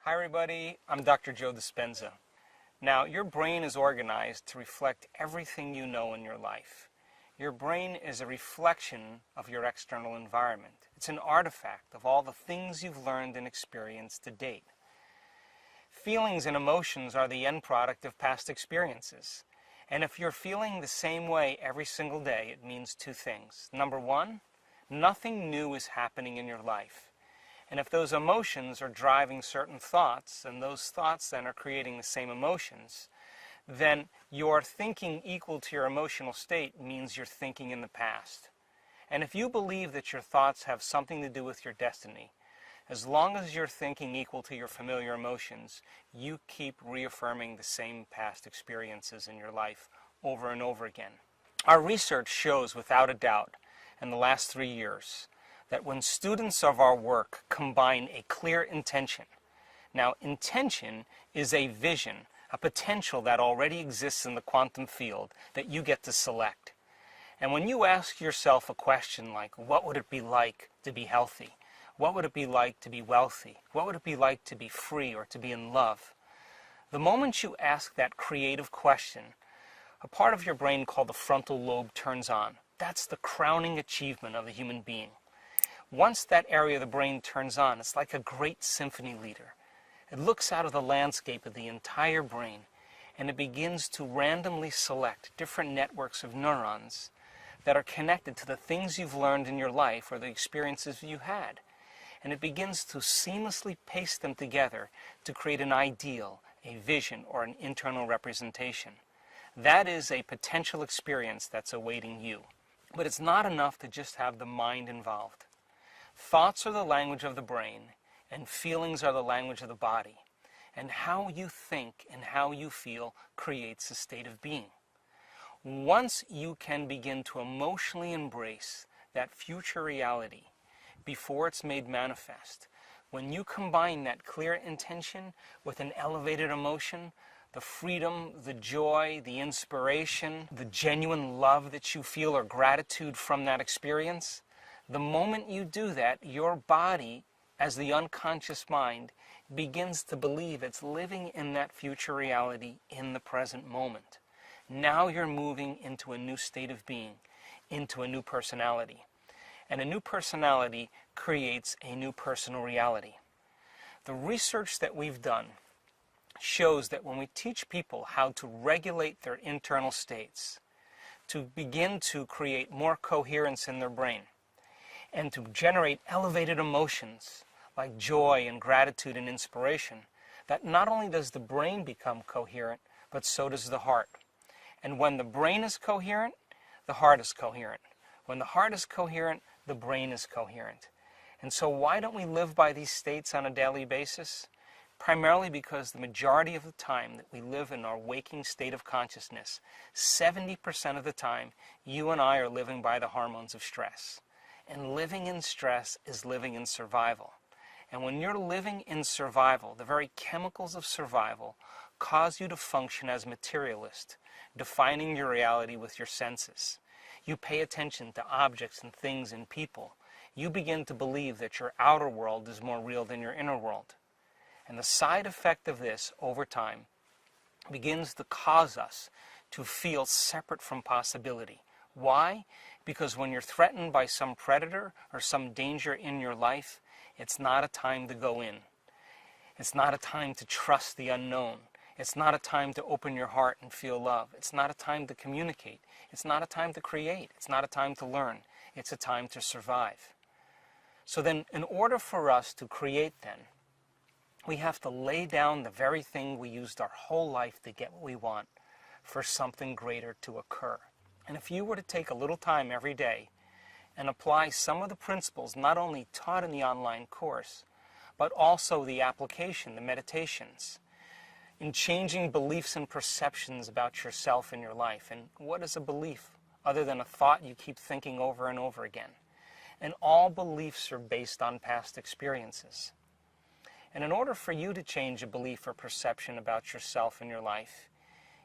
Hi everybody, I'm Dr. Joe Dispenza. Now, your brain is organized to reflect everything you know in your life. Your brain is a reflection of your external environment. It's an artifact of all the things you've learned and experienced to date. Feelings and emotions are the end product of past experiences. And if you're feeling the same way every single day, it means two things. Number one, nothing new is happening in your life. And if those emotions are driving certain thoughts, and those thoughts then are creating the same emotions, then your thinking equal to your emotional state means you're thinking in the past. And if you believe that your thoughts have something to do with your destiny, as long as you're thinking equal to your familiar emotions, you keep reaffirming the same past experiences in your life over and over again. Our research shows without a doubt in the last 3 years that when students of our work combine a clear intention, now intention is a vision, a potential that already exists in the quantum field that you get to select. And when you ask yourself a question like, what would it be like to be healthy? What would it be like to be wealthy? What would it be like to be free or to be in love? The moment you ask that creative question, a part of your brain called the frontal lobe turns on. That's the crowning achievement of a human being. Once that area of the brain turns on, it's like a great symphony leader. It looks out of the landscape of the entire brain, and it begins to randomly select different networks of neurons that are connected to the things you've learned in your life or the experiences you had. And it begins to seamlessly paste them together to create an ideal, a vision, or an internal representation. That is a potential experience that's awaiting you. But it's not enough to just have the mind involved. Thoughts are the language of the brain, and feelings are the language of the body. And how you think and how you feel creates a state of being. Once you can begin to emotionally embrace that future reality before it's made manifest, when you combine that clear intention with an elevated emotion, the freedom, the joy, the inspiration, the genuine love that you feel or gratitude from that experience, the moment you do that, your body, as the unconscious mind, begins to believe it's living in that future reality in the present moment. Now you're moving into a new state of being, into a new personality. And a new personality creates a new personal reality. The research that we've done shows that when we teach people how to regulate their internal states, to begin to create more coherence in their brain, and to generate elevated emotions like joy and gratitude and inspiration, that not only does the brain become coherent, but so does the heart. And when the brain is coherent, the heart is coherent. When the heart is coherent, the brain is coherent. And so why don't we live by these states on a daily basis? Primarily because the majority of the time that we live in our waking state of consciousness, 70% of the time, you and I are living by the hormones of stress. And living in stress is living in survival. And when you're living in survival, the very chemicals of survival cause you to function as materialist, defining your reality with your senses. You pay attention to objects and things and people. You begin to believe that your outer world is more real than your inner world. And the side effect of this, over time, begins to cause us to feel separate from possibility. Why? Because when you're threatened by some predator or some danger in your life, it's not a time to go in. It's not a time to trust the unknown. It's not a time to open your heart and feel love. It's not a time to communicate. It's not a time to create. It's not a time to learn. It's a time to survive. So then, in order for us to create then, we have to lay down the very thing we used our whole life to get what we want for something greater to occur. And if you were to take a little time every day and apply some of the principles not only taught in the online course, but also the application, the meditations, in changing beliefs and perceptions about yourself and your life. And what is a belief other than a thought you keep thinking over and over again? And all beliefs are based on past experiences. And in order for you to change a belief or perception about yourself and your life,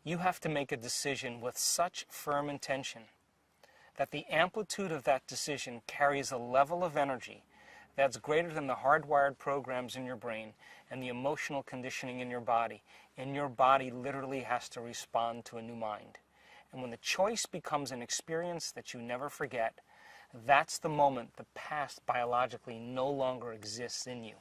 you have to make a decision with such firm intention that the amplitude of that decision carries a level of energy that's greater than the hardwired programs in your brain and the emotional conditioning in your body. And your body literally has to respond to a new mind. And when the choice becomes an experience that you never forget, that's the moment the past biologically no longer exists in you.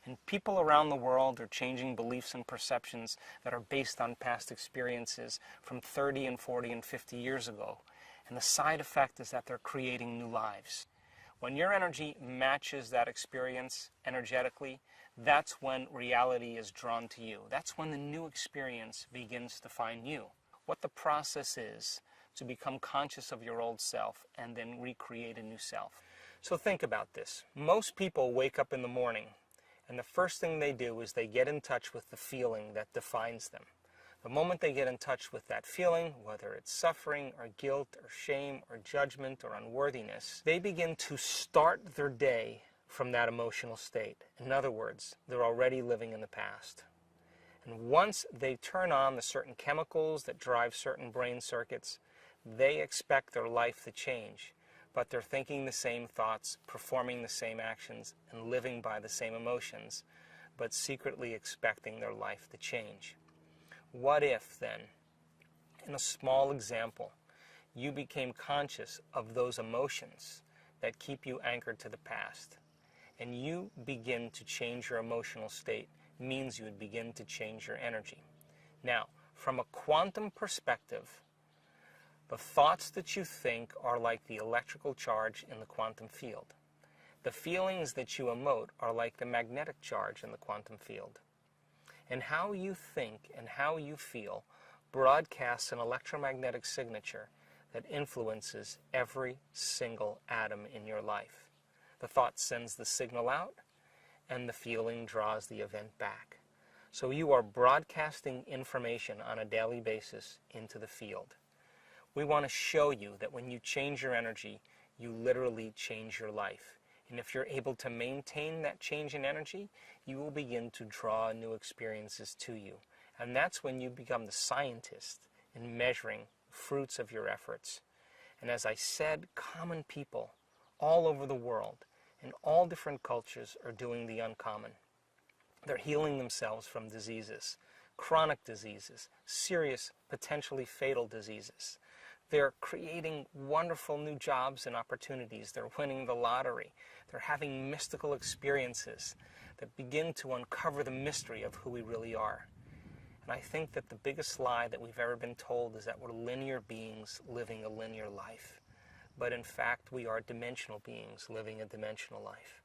And people around the world are changing beliefs and perceptions that are based on past experiences from 30 and 40 and 50 years ago. And the side effect is that they're creating new lives. When your energy matches that experience energetically, that's when reality is drawn to you. That's when the new experience begins to find you. What the process is to become conscious of your old self and then recreate a new self. So think about this. Most people wake up in the morning and the first thing they do is they get in touch with the feeling that defines them. The moment they get in touch with that feeling, whether it's suffering or guilt or shame or judgment or unworthiness, they begin to start their day from that emotional state. In other words, they're already living in the past. And once they turn on the certain chemicals that drive certain brain circuits, they expect their life to change. But they're thinking the same thoughts, performing the same actions, and living by the same emotions, but secretly expecting their life to change. What if, then, in a small example, you became conscious of those emotions that keep you anchored to the past, and you begin to change your emotional state, means you would begin to change your energy. Now, from a quantum perspective, the thoughts that you think are like the electrical charge in the quantum field. The feelings that you emote are like the magnetic charge in the quantum field. And how you think and how you feel broadcasts an electromagnetic signature that influences every single atom in your life. The thought sends the signal out, and the feeling draws the event back. So you are broadcasting information on a daily basis into the field. We want to show you that when you change your energy, you literally change your life. And if you're able to maintain that change in energy, you will begin to draw new experiences to you. And that's when you become the scientist in measuring fruits of your efforts. And as I said, common people all over the world in all different cultures are doing the uncommon. They're healing themselves from diseases, chronic diseases, serious, potentially fatal diseases. They're creating wonderful new jobs and opportunities. They're winning the lottery. They're having mystical experiences that begin to uncover the mystery of who we really are. And I think that the biggest lie that we've ever been told is that we're linear beings living a linear life. But in fact, we are dimensional beings living a dimensional life.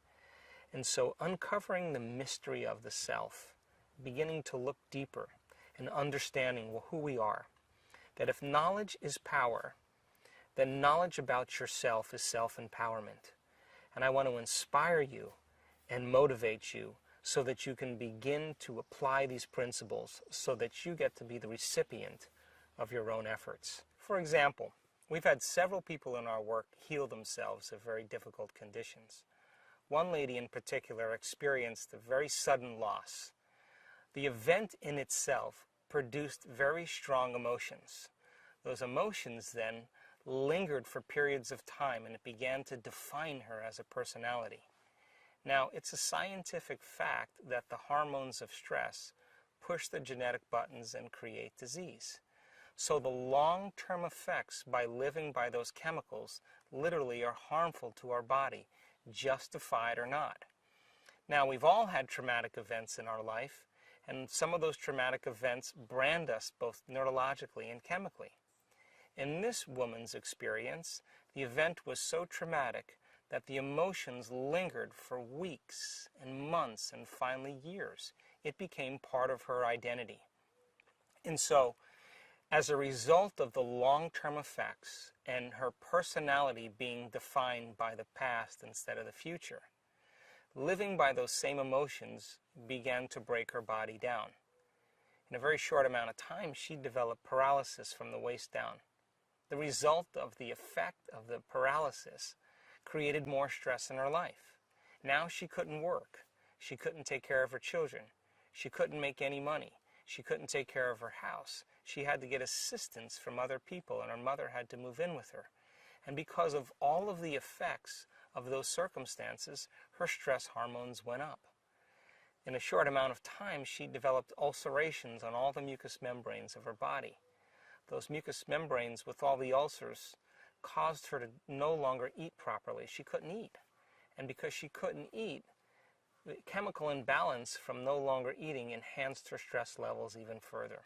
And so uncovering the mystery of the self, beginning to look deeper and understanding who we are, that if knowledge is power, then knowledge about yourself is self-empowerment. And I want to inspire you and motivate you so that you can begin to apply these principles so that you get to be the recipient of your own efforts. For example, we've had several people in our work heal themselves of very difficult conditions. One lady in particular experienced a very sudden loss. The event in itself produced very strong emotions. Those emotions then lingered for periods of time, and it began to define her as a personality. Now, it's a scientific fact that the hormones of stress push the genetic buttons and create disease. So the long-term effects by living by those chemicals literally are harmful to our body, justified or not. Now, we've all had traumatic events in our life, and some of those traumatic events brand us both neurologically and chemically. In this woman's experience, the event was so traumatic that the emotions lingered for weeks and months and finally years. It became part of her identity. And so, as a result of the long-term effects and her personality being defined by the past instead of the future, living by those same emotions began to break her body down. In a very short amount of time, she developed paralysis from the waist down. The result of the effect of the paralysis created more stress in her life. Now she couldn't work. She couldn't take care of her children. She couldn't make any money. She couldn't take care of her house. She had to get assistance from other people, and her mother had to move in with her. And because of all of the effects of those circumstances, her stress hormones went up. In a short amount of time, she developed ulcerations on all the mucous membranes of her body. Those mucous membranes with all the ulcers caused her to no longer eat properly. She couldn't eat. And because she couldn't eat, the chemical imbalance from no longer eating enhanced her stress levels even further.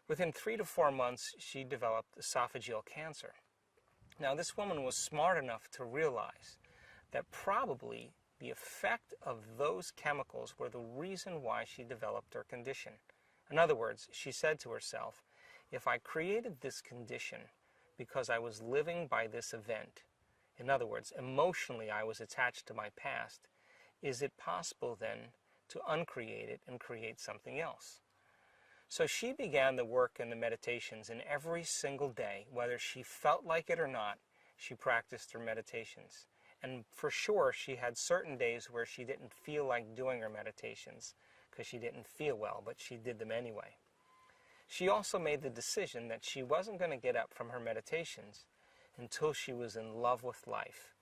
Within 3 to 4 months, she developed esophageal cancer. Now, this woman was smart enough to realize that probably the effect of those chemicals were the reason why she developed her condition. In other words, she said to herself, if I created this condition because I was living by this event, in other words, emotionally I was attached to my past, is it possible then to uncreate it and create something else? So she began the work and the meditations, and every single day, whether she felt like it or not, she practiced her meditations. And for sure, she had certain days where she didn't feel like doing her meditations because she didn't feel well, but she did them anyway. She also made the decision that she wasn't going to get up from her meditations until she was in love with life.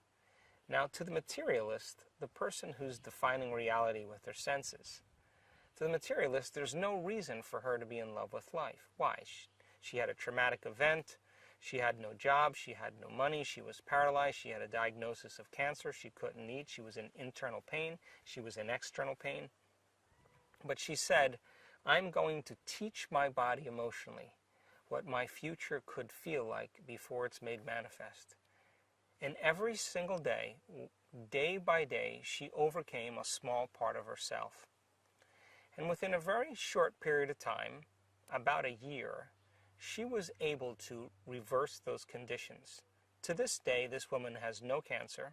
Now, to the materialist, the person who's defining reality with their senses, to the materialist, there's no reason for her to be in love with life. Why? She had a traumatic event. She had no job, she had no money, she was paralyzed, she had a diagnosis of cancer, she couldn't eat, she was in internal pain, she was in external pain. But she said, I'm going to teach my body emotionally what my future could feel like before it's made manifest. And every single day, day by day, she overcame a small part of herself. And within a very short period of time, about a year, she was able to reverse those conditions. To this day, this woman has no cancer.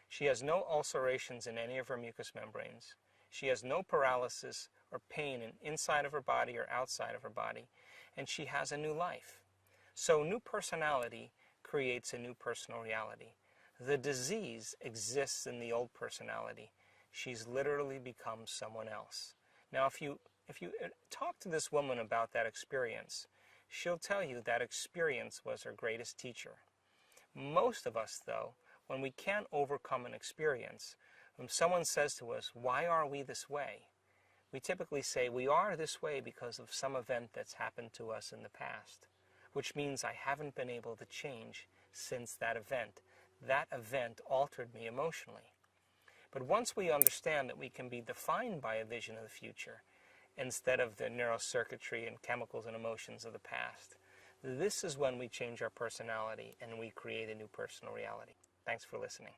She has no ulcerations in any of her mucous membranes. She has no paralysis or pain inside of her body or outside of her body. And she has a new life. So new personality creates a new personal reality. The disease exists in the old personality. She's literally become someone else. Now, if you talk to this woman about that experience, she'll tell you that experience was her greatest teacher. Most of us, though, when we can't overcome an experience, when someone says to us, why are we this way? We typically say, we are this way because of some event that's happened to us in the past, which means I haven't been able to change since that event. That event altered me emotionally. But once we understand that we can be defined by a vision of the future, instead of the neurocircuitry and chemicals and emotions of the past, this is when we change our personality and we create a new personal reality. Thanks for listening.